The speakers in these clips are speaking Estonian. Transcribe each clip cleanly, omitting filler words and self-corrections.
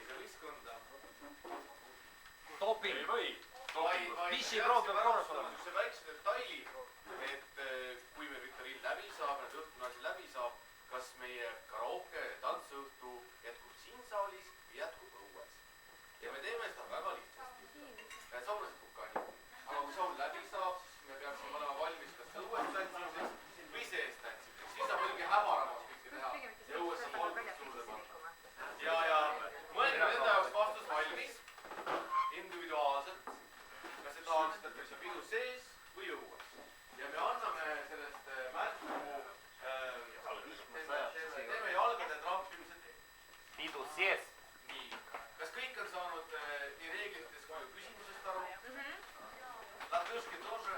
see võistkonda. Doping. Ei või. Pissiproov peab korras olema. See väikse detaili, et kui me viktoriin läbi saab, need õhtune asi läbi saab, kas meie karaoke tantsuõhtu jätkub siin saalis või jätkub õues. Ja me teeme seda väga lihtsasti. Saunas jätkub ka nii. Aga kui saun läbi saab, siis me peaksime olema valmis kas õues tantsimiseks või sees tantsimiseks. Siis saab muidugi hämaramas kõike teha ja õues saab valgust suurde panna. Ja mõelge nende jaoks vastus valmis individuaalselt. Kas te tahaksite, et see pidu sees või õues. Ja me anname sellest märku teeme jalgade trampimise tee. Pidu sees. Nii. Kas kõik on saanud nii reeglitest kui küsimusest aru? Latõški тоже?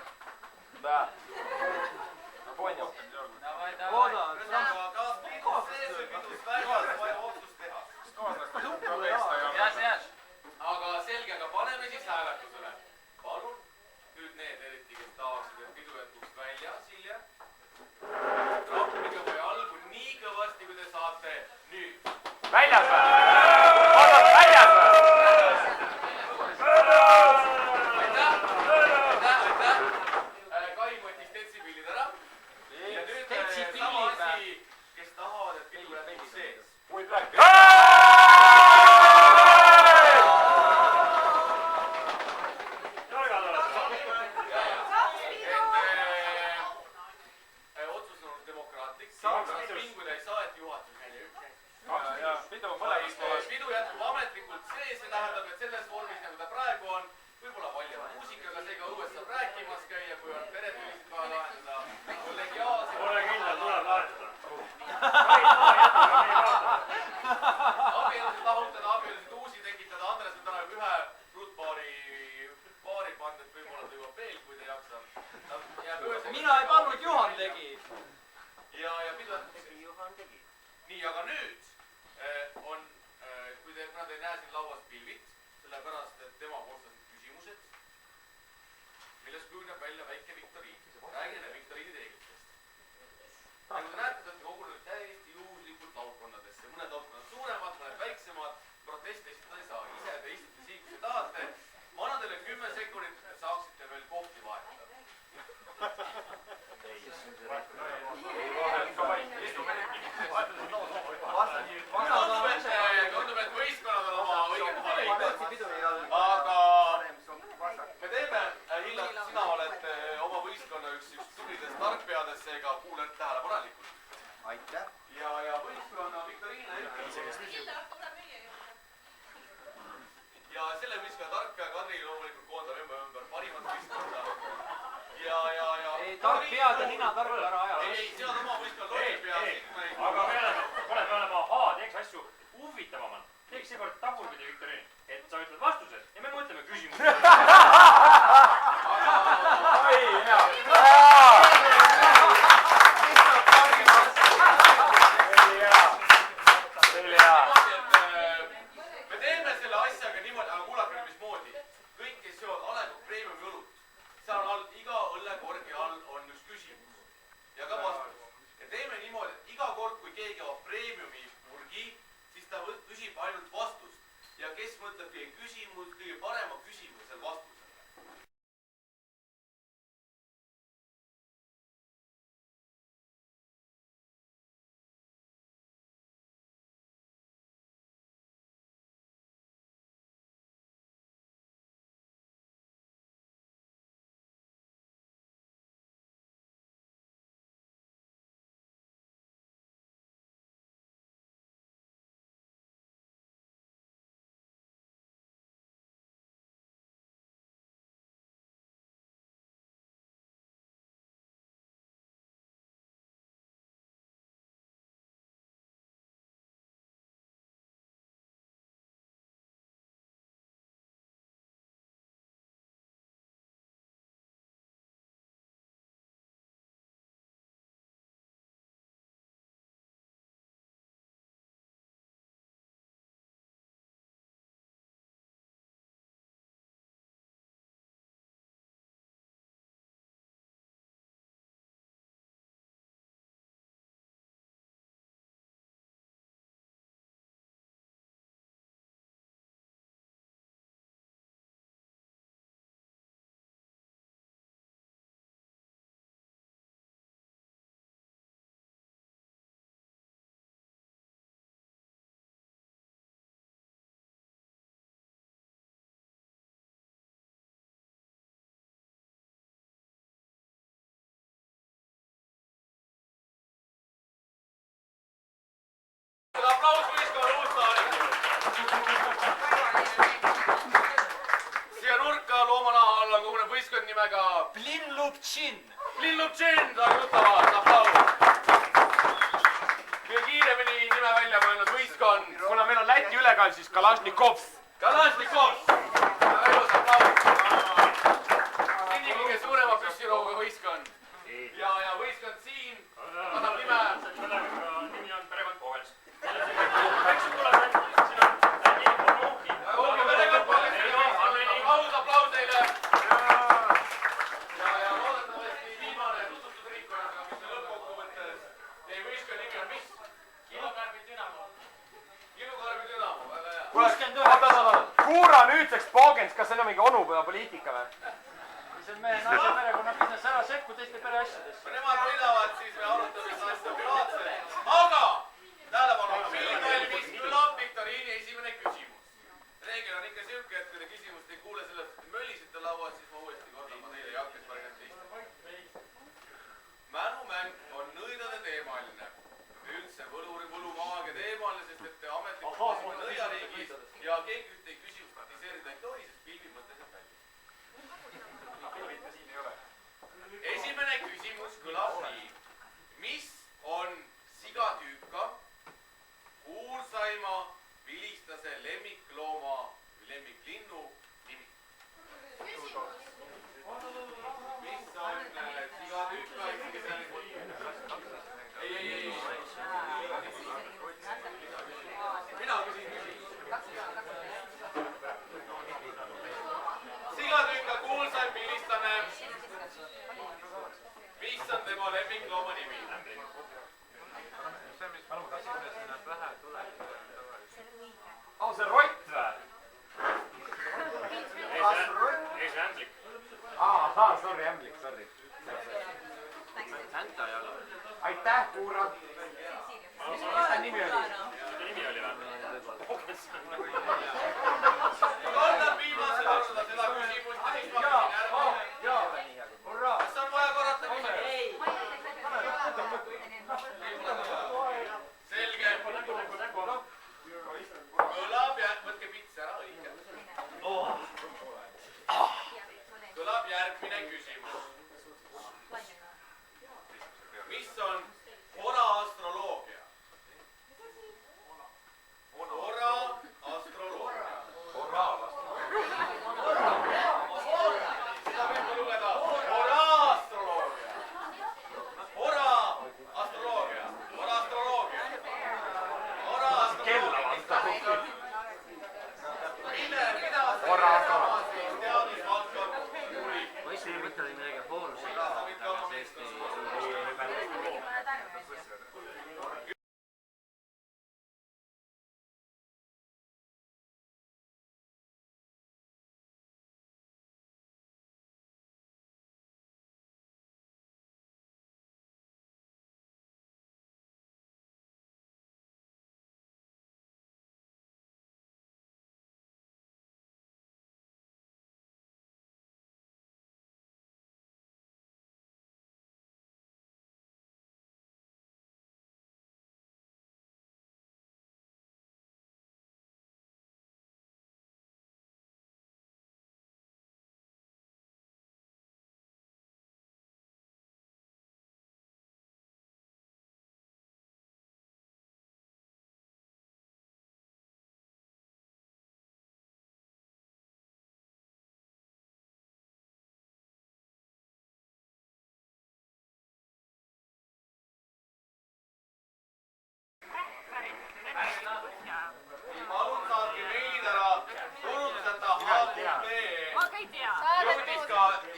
Да. Poнял. Kas pidu sees või pidus väljas vaja otsus teha? Aga selge, aga paneme siis hääletusele. Palun, nüüd need eriti, kes tahaksid, et pidu jätkuks väljas hiljem. Trappige või algu nii kõvasti, kui te saate nüüd. Väljas või? Oodad, väljas või? Aitäh. Kai mõttis detsipillid ära. Ja nüüd sama asi, kes tahavad, et pidu jätkuks sees. Puid rääkida. Otsus on demokraatlik. Pinguda ei saa, et juhatus meile ütleks. Pidu jätkub ametlikult sees, see tähendab, et selles vormis, nagu ta praegu on, võib-olla palju muusikaga, seega õues saab rääkimas käia, kui on peretülisid vaja lahendada, kollegiaalselt. Ole kindel, tuleb lahendada. Abielusid lahutada, abielusid uusi tekitada. Andres on täna ühe ruutpaari pannud, et võib-olla ta jõuab veel, kui ta jaksab. Mina ei pannud, Juhan tegi. Ja pidu jätkub sees. Nii, aga nüüd on, kui nad ei näe siin lauas pilvid, sellepärast, et tema koostasid küsimused, milles kujuneb välja väike viktoriin. Räägime viktoriini reeglitest. Nagu te näete, te olete kogunenud täiesti juhuslikult laudkonnadesse. Mõned laudkonnad suuremad, mõned väiksemad. Proteste esitada ei saa. Ise te istute siin, kui te tahate. Ma annan teile 10 sekundit, et saaksite veel kohti vahetada. Tundub, et võistkonnad on oma õige kohale. Aga me teeme, Hilla, sina oled oma võistkonna üks tublidest tarkpeadest, seega kuuled tähelepanelikult. Aitäh. Ja võistkonna viktoriina ja selle võistkonna tarkpea Kadri loomulikult koondab ümber parimat võistkonda. Ei, tarkpead ja nina tark ära aja. Ei, sina oma võistkonna lollipea. Aga me oleme ahhaa, teeks asju huvitavamal. Teeks seekord tagurpidi viktoriin, et sa ütled vastused ja me mõtleme küsimused. aplaus võistkonna uustaaringu. Siia nurka loomanaha alla koguneb võistkond nimega Blin Lubtšin. Blin Lubtšin, saage tuttavad, aplaus. Kõige kiiremini nime välja mõelnud võistkond. Kuna meil on Läti ülekaal, siis Kalašnikovs. Kalašnikovs. Väga ilus aplaus. Seni kõige suurema püssirooga võistkond. Ja võistkond siin annab nime. Nimi on perekond Povels. Väiksed tulevad, siin on Läti Onuki. Olge perekond Povels. Aplaus neile. Ja loodetavasti viimane tututud ringkonnaga, mis on lõppkokkuvõttes. Teie võistkonna nimi on mis? Kilokarbi Dünamo. Kilukarbi Dünamo, väga hea. 69. Kuura nüüdseks Poogens, kas see on mingi onupea poliitika või? See on meie naise perekonna business, ära sekku teiste pereasjadesse. Kui nemad võidavad, siis me arutame seda asja privaatselt. Aga, tähelepanu, siin valmis kõlab viktoriini esimene küsimus. Reegel on ikka siuke, et kui te küsimust ei kuule sellest, et te möllisite lauas, siis ma uuesti kordan, ma teile ei hakka seda teist. Mänumäng on nõidade teemaline. Üldse võlumaagia teemaline, sest et te ametlikult olete nõidariigis ja keegi ühtegi küsimust kritiseerida ei tohi, sest filmi mõtlesid välja. Esimene küsimus kõlab nii. Mis on sigatüüka kuulsaima vilistase lemmiklooma või lemmiklinnu nimi? Mis on sigatüüka? Ei. Mina küsin. Sigatüüka kuulsaim vilistane. Mis on tema lemmiklooma nimi? See rott või? Ees ämblik. Sorry, ämblik, sorry. Santa ei ole. Aitäh, Kuura. Mis ta nimi oli? Nimi oli või? Kordan viimase korda seda küsimust ja siis ma küsin ära. Kas on vaja korrata küsimust? Selge. Kõlab võtke pits ära, õige. Kõlab järgmine küsimus. Mis on horaastroloogia? Horaastroloogia. Seda võib lugeda horaastroloogia. Horaastroloogia. Kella vasta. Mida teadusvaldkond uurib? Võisin mõtelda midagi hooluse. Palun saatke meilid ära turunduseta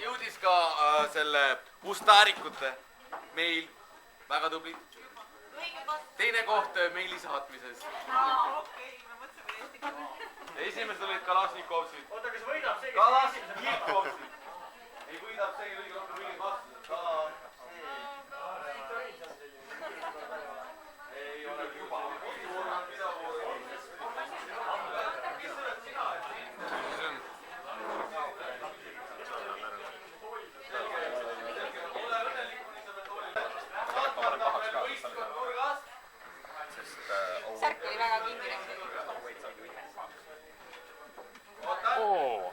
jõudis ka selle pustaarikute meil. Väga tublid. Teine koht meili saatmises. Esimesed olid Kalašnikovsid. Oota, kas võidab see, Kalašnikovsid. Ei võidab see, õige rohkem mingid vastused. Ei ole juba. Särk oli väga väga kinni. Ootan.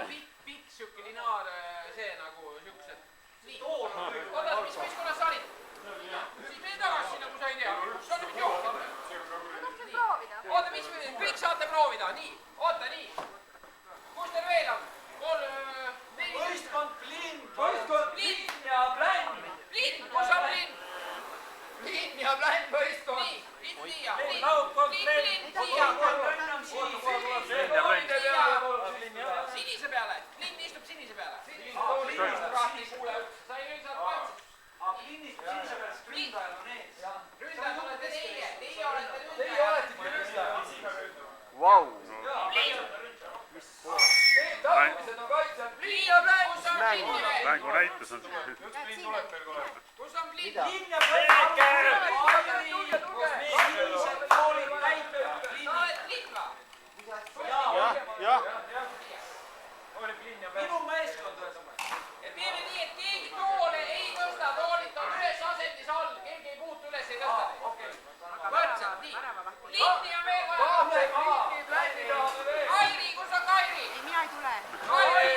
pikk siuke linaar, see nagu siuksed. Nii, oota, mis konnas sa olid? Siis mene tagasi sinna, kui sa ei tea. Sa oled nüüd jooksid. Oota, mis kõik saate proovida, nii, oota, nii. Kus teil veel on? Võistkond Blind. Võistkond Blind ja Bländ. Blind, kus on Blind? Blind ja Bländ võistkond. Nii, Blind siia. Laudkond Blind. Sinise peale, Blind istub sinise peale. Blindist rahti kuule. Sa ei nüüd saad pantsi. Blindist sinise peale, siis ründajal on ees. Ründajad olete teie olete Teie ründajad. olete ründajad. Vau. Need tagumised on kaitsjad. Blind ja Bländ, kus on Blind veel? Mängu näitus on. Üks Blind tuleb veel kohe. Kus on Blind? Blind ja Bländ. Sinised koolid näitab. Sa oled Blind või? Jah. Minu meeskond võtab. Ja teeme nii, et keegi toole ei tõsta, toolid on ühes asendis all, keegi ei puutu üles, ei tõsta. Võrdselt, nii. Lindi on veel vaja. Kairi, kus on Kairi? Ei, mina ei tule. Kairi!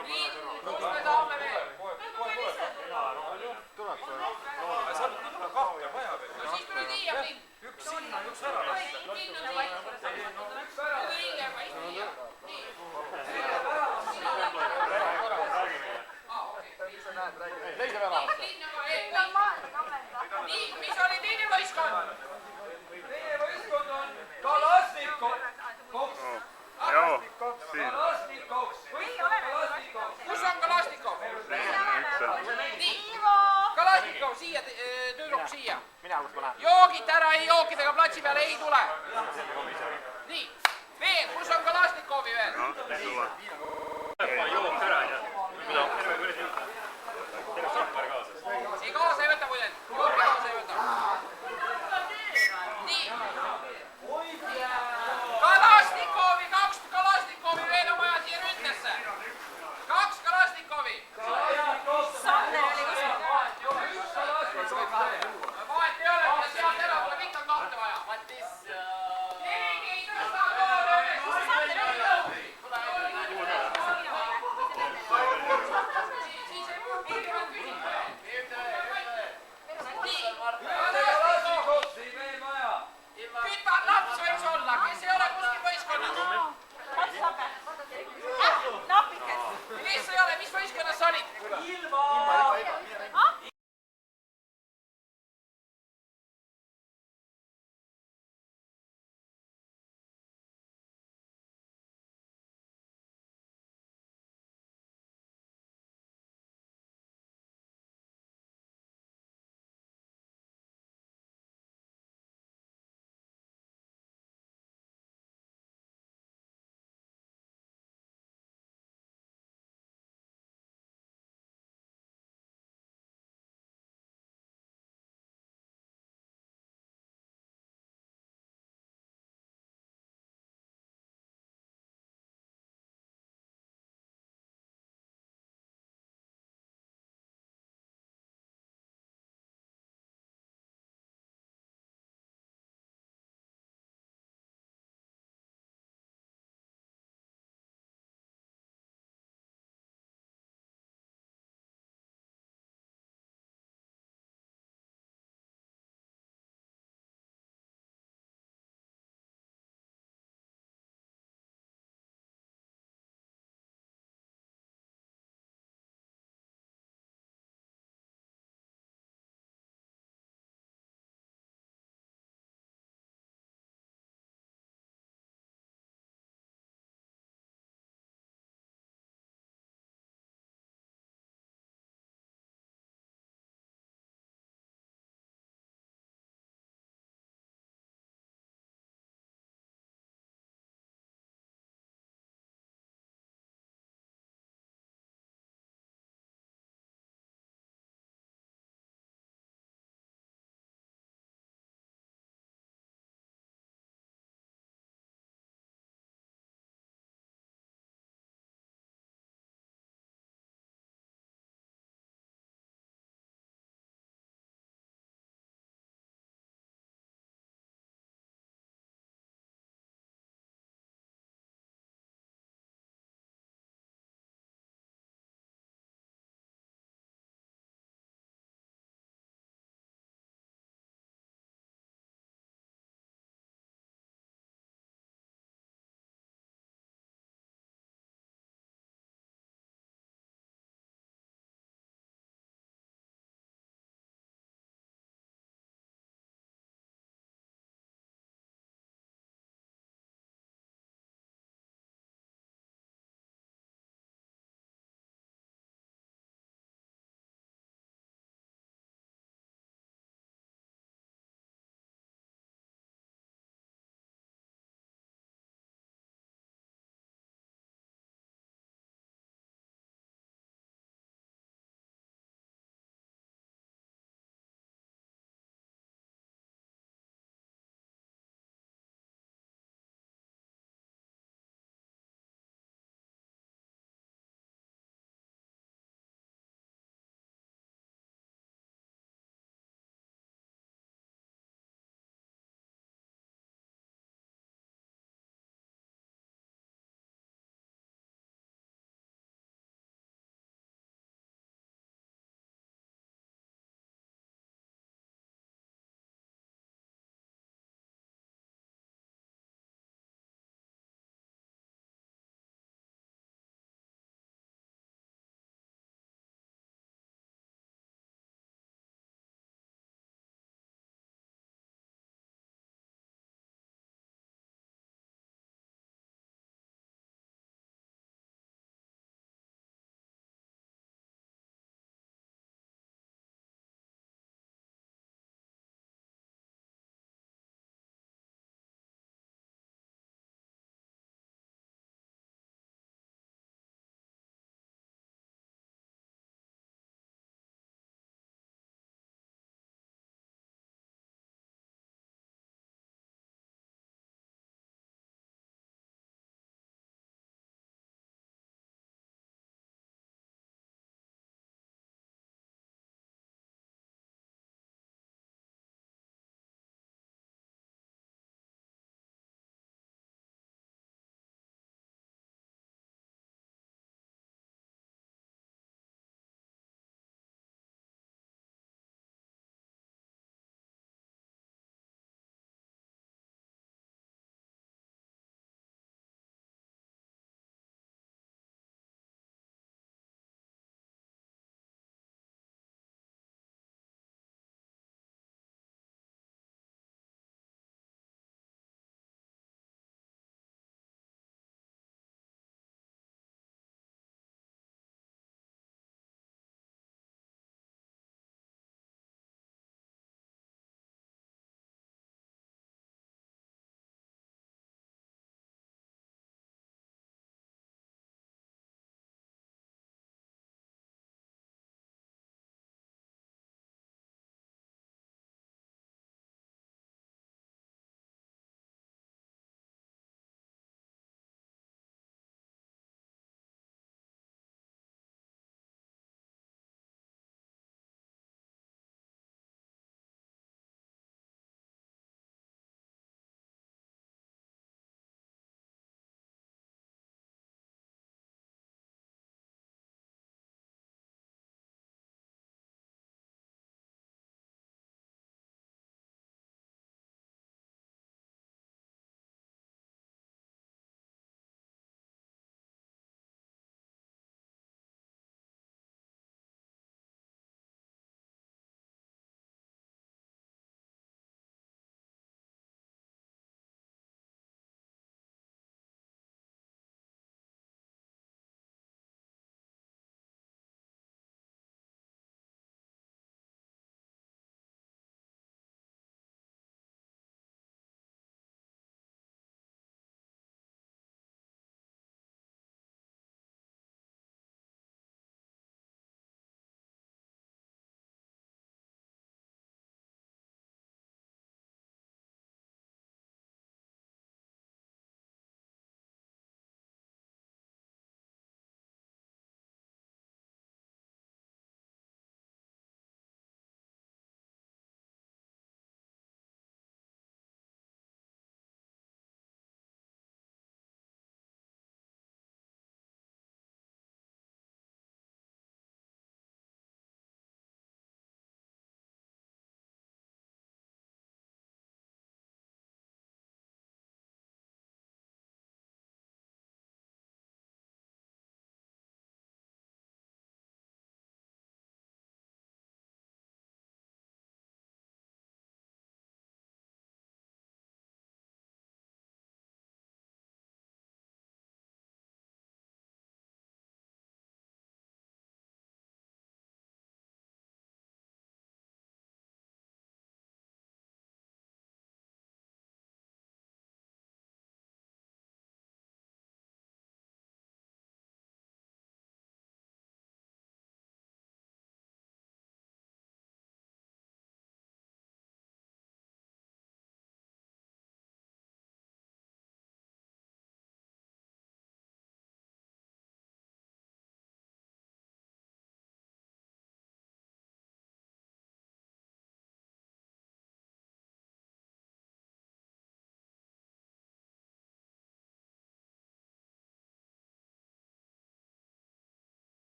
Nii, kus me tahame veel? No siis tule siia, Blind. Üks sinna, üks ära. Blind on siia. Tule hiljem, istu siia. Nii. Nii, mis oli teine võistkond? Teine võistkond on Kalasnikov. Kalasnikov. Kus on Kalasnikov? Nii, Ivo! Kalasnikov, siia, tüdruk siia. Mina kus ma lähen. Joogid ära, ei jookidega platsi peale ei tule. Nii, veel, kus on Kalasnikovi veel? Jook ära, jah. Teil on sahver kaasas. Ei kaasa ei võta muide, jooki kaasa ei võta. Nii. Kalasnikovi, 2 Kalasnikovi veel on vaja siia ründesse. 2 Kalasnikovi. Sander oli kuskil. Vahet ei ole, mida sealt ära tuleb, ikka 2 vaja.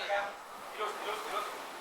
ilusti.